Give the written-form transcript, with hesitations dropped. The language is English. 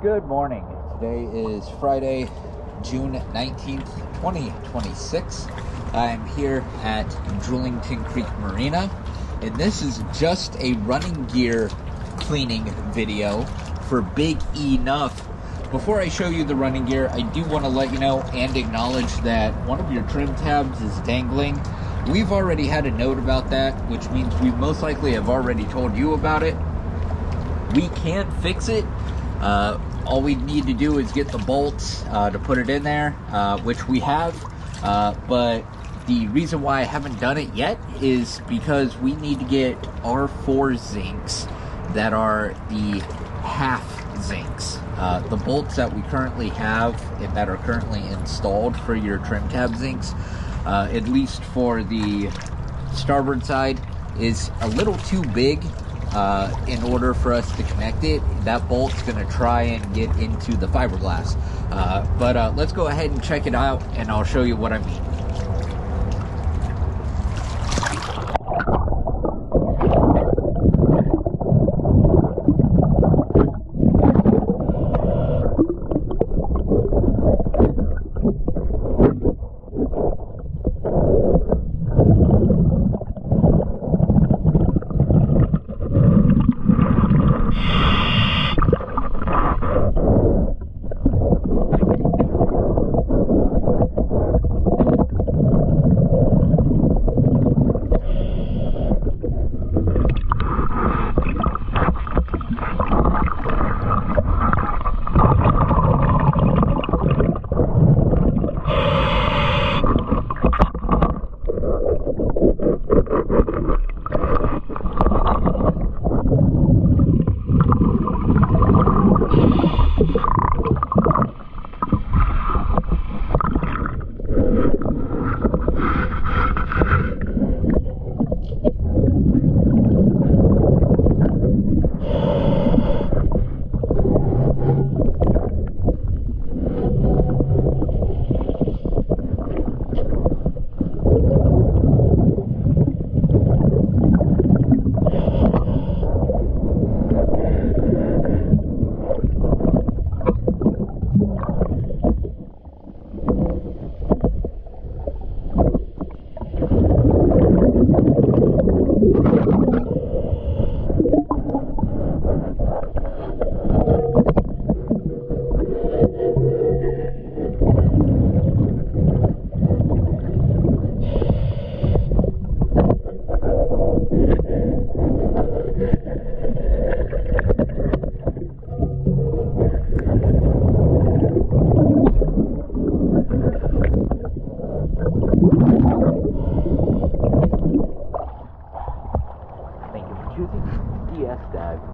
Good morning. Today is Friday, June 19th, 2026. I'm here at Julington Creek Marina, and this is just a running gear cleaning video for Big E Nuff. Before I show you the running gear, I do want to let you know and acknowledge that one of your trim tabs is dangling. We've already had a note about that, which means we most likely have already told you about it. We can't fix it. All we need to do is get the bolts to put it in there, which we have. But the reason why I haven't done it yet is because we need to get our 4 zincs that are the half zincs. The bolts that we currently have and that are currently installed for your trim tab zincs, at least for the starboard side, is a little too big in order for us to connect it. That bolt's going to try and get into the fiberglass. But let's go ahead and check it out, and I'll show you what I mean. Thank you for choosing DS Dive.